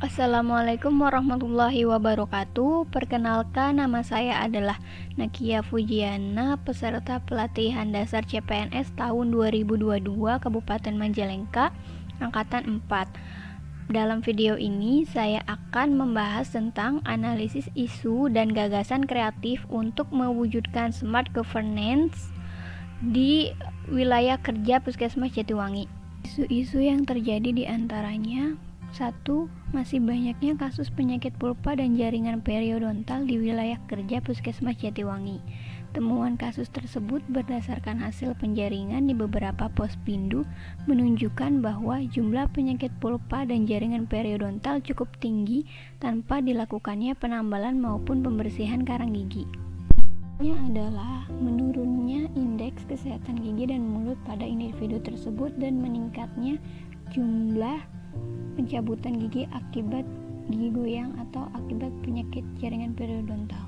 Assalamualaikum warahmatullahi wabarakatuh. Perkenalkan, nama saya adalah Nakia Fujiana, peserta pelatihan dasar CPNS tahun 2022 Kabupaten Majalengka, Angkatan 4. Dalam video ini, saya akan membahas tentang analisis isu dan gagasan kreatif untuk mewujudkan smart governance di wilayah kerja Puskesmas Jatiwangi. Isu-isu yang terjadi di antaranya: 1. Masih banyaknya kasus penyakit pulpa dan jaringan periodontal di wilayah kerja Puskesmas Jatiwangi. Temuan kasus tersebut berdasarkan hasil penjaringan di beberapa pospindu menunjukkan bahwa jumlah penyakit pulpa dan jaringan periodontal cukup tinggi tanpa dilakukannya penambalan maupun pembersihan karang gigi. Ini adalah menurunnya indeks kesehatan gigi dan mulut pada individu tersebut dan meningkatnya jumlah pencabutan gigi akibat gigi goyang atau akibat penyakit jaringan periodontal.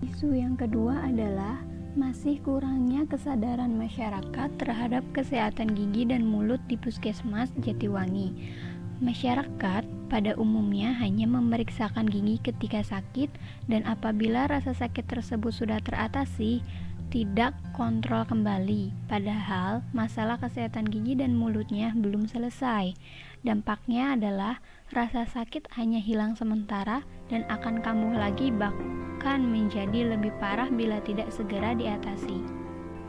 Isu yang kedua adalah masih kurangnya kesadaran masyarakat terhadap kesehatan gigi dan mulut di Puskesmas Jatiwangi. Masyarakat pada umumnya hanya memeriksakan gigi ketika sakit, dan apabila rasa sakit tersebut sudah teratasi, tidak kontrol kembali, padahal masalah kesehatan gigi dan mulutnya belum selesai. Dampaknya adalah rasa sakit hanya hilang sementara dan akan kambuh lagi, bahkan menjadi lebih parah bila tidak segera diatasi.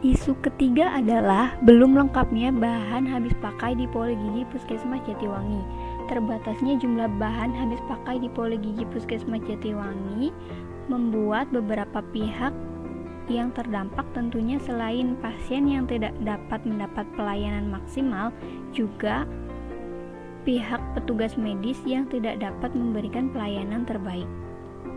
Isu ketiga adalah belum lengkapnya bahan habis pakai di Poligigi Puskesmas Jatiwangi. Terbatasnya jumlah bahan habis pakai di Poligigi Puskesmas Jatiwangi membuat beberapa pihak yang terdampak, tentunya selain pasien yang tidak dapat mendapat pelayanan maksimal, juga pihak petugas medis yang tidak dapat memberikan pelayanan terbaik.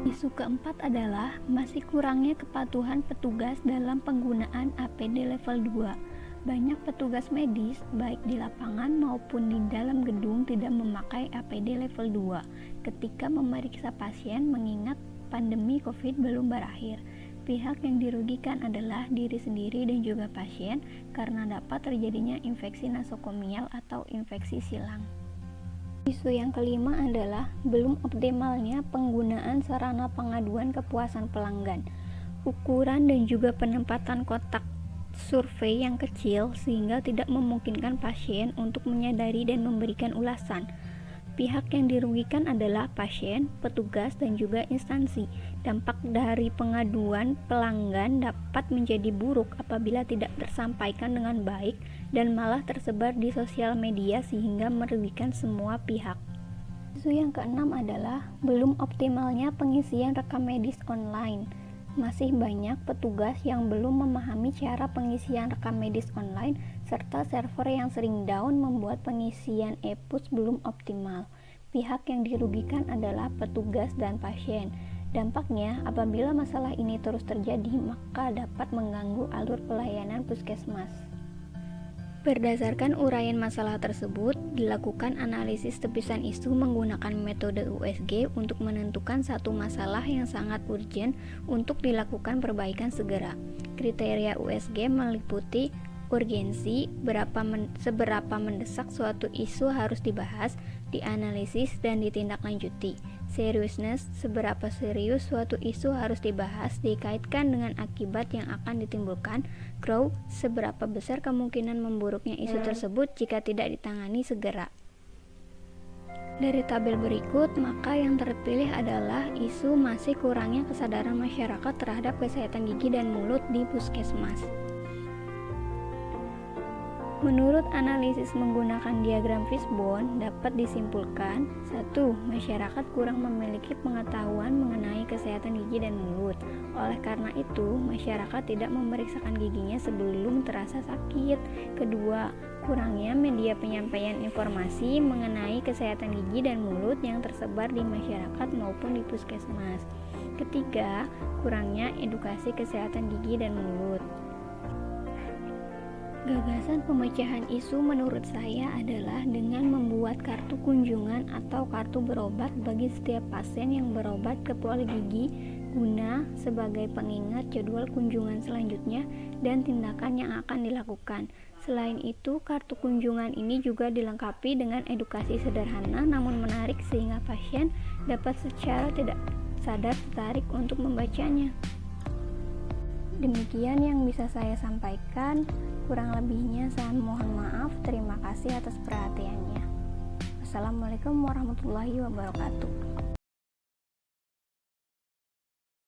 Isu keempat adalah masih kurangnya kepatuhan petugas dalam penggunaan APD level 2. Banyak petugas medis baik di lapangan maupun di dalam gedung tidak memakai APD level 2 ketika memeriksa pasien, mengingat pandemi COVID belum berakhir. Pihak yang dirugikan adalah diri sendiri dan juga pasien karena dapat terjadinya infeksi nosokomial atau infeksi silang. Isu yang kelima adalah belum optimalnya penggunaan sarana pengaduan kepuasan pelanggan, ukuran dan juga penempatan kotak survei yang kecil sehingga tidak memungkinkan pasien untuk menyadari dan memberikan ulasan. Pihak yang dirugikan adalah pasien, petugas, dan juga instansi. Dampak dari pengaduan pelanggan dapat menjadi buruk apabila tidak tersampaikan dengan baik dan malah tersebar di sosial media sehingga merugikan semua pihak. Isu yang keenam adalah belum optimalnya pengisian rekam medis online. Masih banyak petugas yang belum memahami cara pengisian rekam medis online, serta server yang sering down membuat pengisian e-push belum optimal. Pihak yang dirugikan adalah petugas dan pasien. Dampaknya, apabila masalah ini terus terjadi, maka dapat mengganggu alur pelayanan puskesmas. Berdasarkan uraian masalah tersebut, dilakukan analisis tepisan isu menggunakan metode USG untuk menentukan satu masalah yang sangat urgent untuk dilakukan perbaikan segera. Kriteria USG meliputi urgensi, seberapa mendesak suatu isu harus dibahas, dianalisis, dan ditindaklanjuti. Seriousness, seberapa serius suatu isu harus dibahas dikaitkan dengan akibat yang akan ditimbulkan. Grow, seberapa besar kemungkinan memburuknya isu tersebut jika tidak ditangani segera. Dari tabel berikut, maka yang terpilih adalah isu masih kurangnya kesadaran masyarakat terhadap kesehatan gigi dan mulut di puskesmas. Menurut analisis menggunakan diagram fishbone, dapat disimpulkan: 1. Masyarakat kurang memiliki pengetahuan mengenai kesehatan gigi dan mulut. Oleh karena itu, masyarakat tidak memeriksakan giginya sebelum terasa sakit. Kedua, kurangnya media penyampaian informasi mengenai kesehatan gigi dan mulut yang tersebar di masyarakat maupun di puskesmas. Ketiga, kurangnya edukasi kesehatan gigi dan mulut. Gagasan pemecahan isu menurut saya adalah dengan membuat kartu kunjungan atau kartu berobat bagi setiap pasien yang berobat ke poligigi guna sebagai pengingat jadwal kunjungan selanjutnya dan tindakan yang akan dilakukan. Selain itu, kartu kunjungan ini juga dilengkapi dengan edukasi sederhana namun menarik sehingga pasien dapat secara tidak sadar tertarik untuk membacanya. Demikian yang bisa saya sampaikan, kurang lebihnya saya mohon maaf. Terima kasih atas perhatiannya. Assalamualaikum warahmatullahi wabarakatuh.